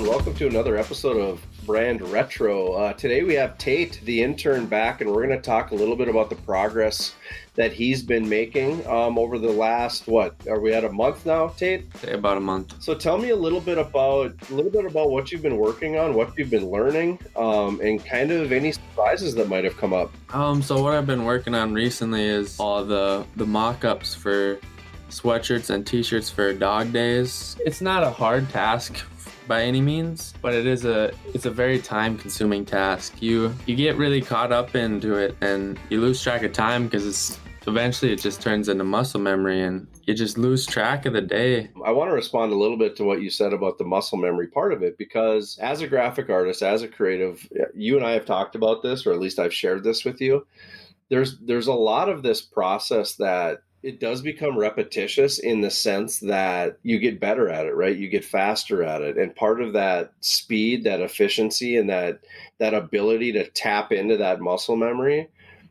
welcome to another episode of Brand Retro. Today we have Tate, the intern, back, and we're going to talk a little bit about the progress that he's been making over the last, are we at a month now, Tate? About a month. So tell me a little bit about what you've been working on, what you've been learning, and kind of any surprises that might have come up. So what I've been working on recently is all the mock-ups for sweatshirts and t-shirts for dog days. It's not a hard task by any means, but it's a very time-consuming task. You get really caught up into it and you lose track of time because eventually it just turns into muscle memory and you just lose track of the day. I want to respond a little bit to what you said about the muscle memory part of it, because as a graphic artist, as a creative, you and I have talked about this, or at least I've shared this with you. There's a lot of this process that it does become repetitious in the sense that you get better at it, right? You get faster at it. And part of that speed, that efficiency, and that ability to tap into that muscle memory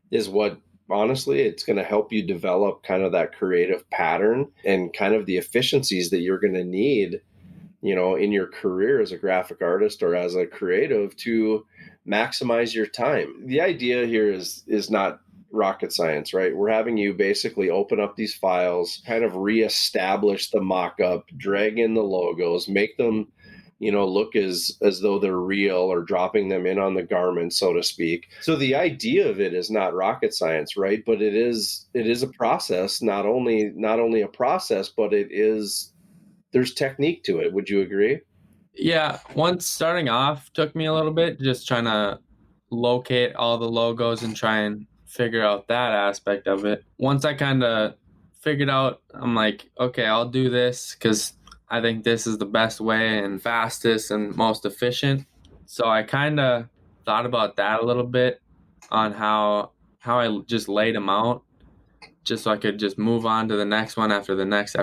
is what, honestly, it's going to help you develop kind of that creative pattern and kind of the efficiencies that you're going to need, in your career as a graphic artist or as a creative to maximize your time. The idea here is not rocket science, right? We're having you basically open up these files, kind of reestablish the mock-up, drag in the logos, make them, look as though they're real, or dropping them in on the garment, so to speak. So the idea of it is not rocket science, right? But it is a process, not only a process, but there's technique to it. Would you agree? Yeah, once starting off took me a little bit, just trying to locate all the logos and try and figure out that aspect of it. Once I kind of figured out, I'm like, okay, I'll do this because I think this is the best way and fastest and most efficient. So I kind of thought about that a little bit on how I just laid them out, just so I could just move on to the next one after the next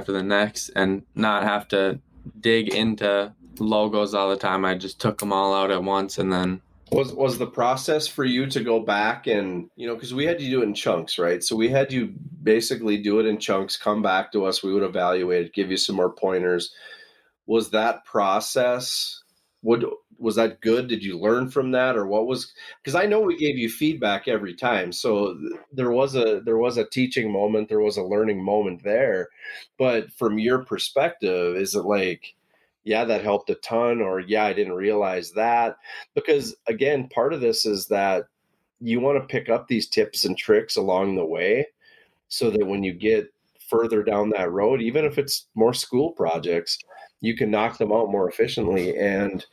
and not have to dig into logos all the time. I just took them all out at once. And then Was the process for you to go back and, because we had you do it in chunks, right? So we had you basically do it in chunks, come back to us, we would evaluate it, give you some more pointers. Was that process, was that good? Did you learn from that, or what was, because I know we gave you feedback every time. So there was a teaching moment, there was a learning moment there. But from your perspective, is it like, yeah, that helped a ton, or yeah, I didn't realize that? Because again, part of this is that you want to pick up these tips and tricks along the way so that when you get further down that road, even if it's more school projects, you can knock them out more efficiently and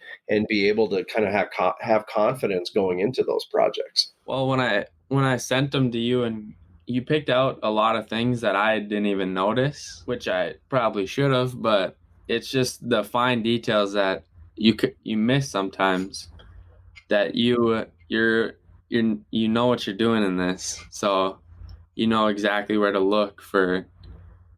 be able to kind of have confidence going into those projects. Well, when I sent them to you and you picked out a lot of things that I didn't even notice, which I probably should have, but it's just the fine details that you miss sometimes, that you know what you're doing in this, so you know exactly where to look for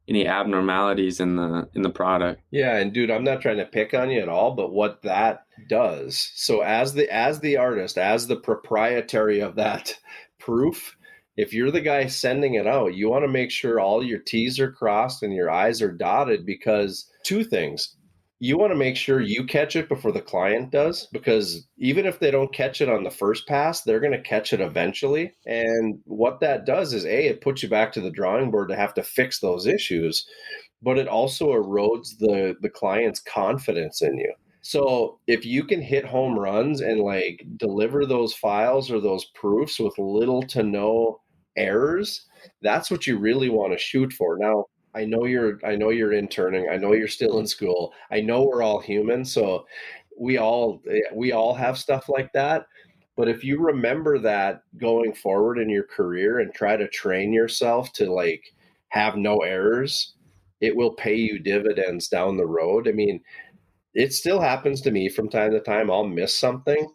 any abnormalities in the product. Yeah, and dude, I'm not trying to pick on you at all, but what that does, so as the artist, as the proprietary of that proof, if you're the guy sending it out, you want to make sure all your T's are crossed and your I's are dotted, because two things. You want to make sure you catch it before the client does, because even if they don't catch it on the first pass, they're going to catch it eventually. And what that does is, it puts you back to the drawing board to have to fix those issues, but it also erodes the client's confidence in you. So if you can hit home runs and like deliver those files or those proofs with little to no errors, that's what you really want to shoot for. Now, I know you're interning. I know you're still in school. I know we're all human, so we all have stuff like that. But if you remember that going forward in your career and try to train yourself to like have no errors, it will pay you dividends down the road. I mean, it still happens to me from time to time. I'll miss something,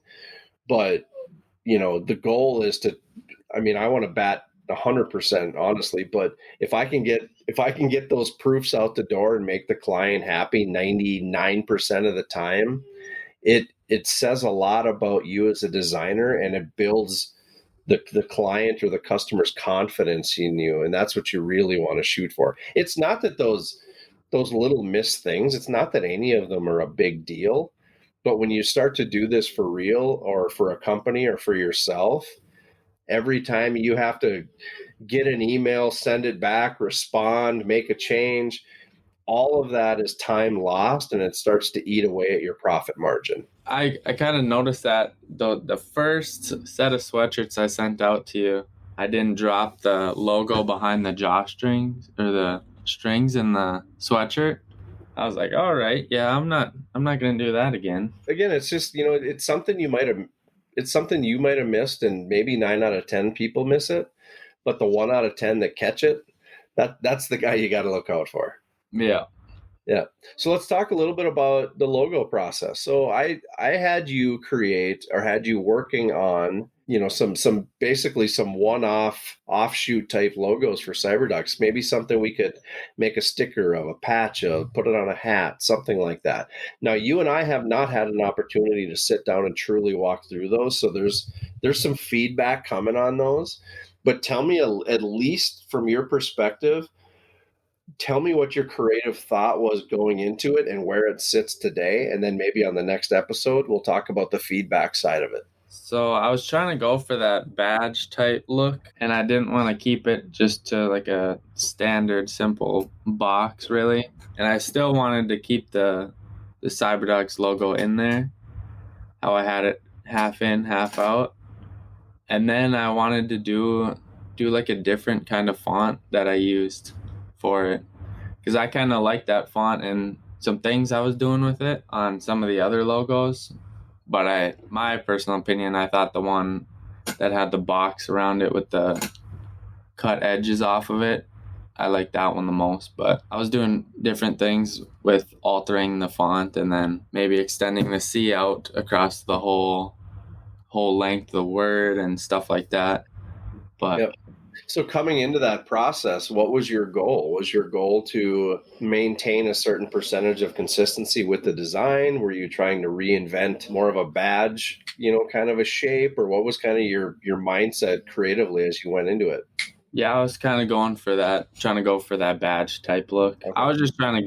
but the goal is to, I want to bat 100%, honestly, but if I can get those proofs out the door and make the client happy 99% of the time, it says a lot about you as a designer, and it builds the client or the customer's confidence in you, and that's what you really want to shoot for. It's not that those little missed things, it's not that any of them are a big deal, But when you start to do this for real or for a company or for yourself, every time you have to get an email, send it back, respond, make a change, all of that is time lost, and it starts to eat away at your profit margin. I kind of noticed that the first set of sweatshirts I sent out to you, I didn't drop the logo behind the drawstrings or the strings in the sweatshirt. I was like, all right, yeah, I'm not gonna do that again. Again, it's just, it's something you might have missed, and maybe 9 out of 10 people miss it, but the 1 out of 10 that catch it, that's the guy you got to look out for. Yeah. Yeah. So let's talk a little bit about the logo process. So I had you create, or had you working on, some basically some one-off offshoot type logos for Cyberdogz. Maybe something we could make a sticker of, a patch of, put it on a hat, something like that. Now, you and I have not had an opportunity to sit down and truly walk through those. So there's some feedback coming on those. But tell me, at least from your perspective, tell me what your creative thought was going into it and where it sits today. And then maybe on the next episode, we'll talk about the feedback side of it. So I was trying to go for that badge type look, and I didn't want to keep it just to like a standard simple box, really. And I still wanted to keep the Cyberdogz logo in there, how I had it half in, half out. And then I wanted to do like a different kind of font that I used for it, because I kind of like that font and some things I was doing with it on some of the other logos. But my personal opinion, I thought the one that had the box around it with the cut edges off of it, I like that one the most. But I was doing different things with altering the font and then maybe extending the C out across the whole length of the word and stuff like that. But Yep. So coming into that process, what was your goal? Was your goal to maintain a certain percentage of consistency with the design? Were you trying to reinvent more of a badge, kind of a shape, or what was kind of your mindset creatively as you went into it? Yeah, I was kind of trying to go for that badge type look. Okay. I was just trying to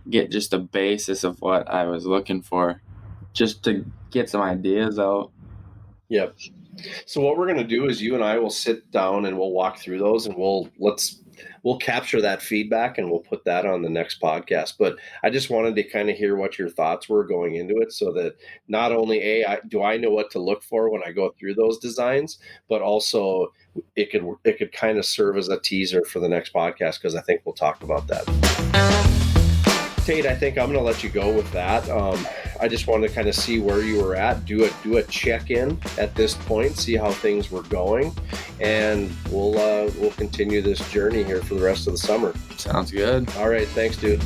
get just a basis of what I was looking for, just to get some ideas out. Yep. So what we're going to do is you and I will sit down and we'll walk through those, and we'll capture that feedback and we'll put that on the next podcast. But I just wanted to kind of hear what your thoughts were going into it, so that not only do I know what to look for when I go through those designs, but also it could kind of serve as a teaser for the next podcast, because I think we'll talk about that. Tate, I think I'm going to let you go with that. I just wanted to kind of see where you were at, do a check-in at this point, see how things were going, and we'll continue this journey here for the rest of the summer. Sounds good. All right, thanks, dude.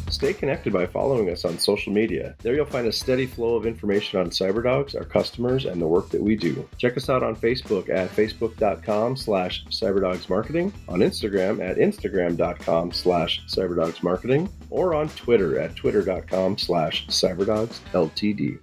Stay connected by following us on social media. There you'll find a steady flow of information on Cyberdogz, our customers, and the work that we do. Check us out on Facebook at facebook.com/CyberdogzMarketing, on Instagram at instagram.com/CyberdogzMarketing, or on Twitter at twitter.com/CyberdogzLTD.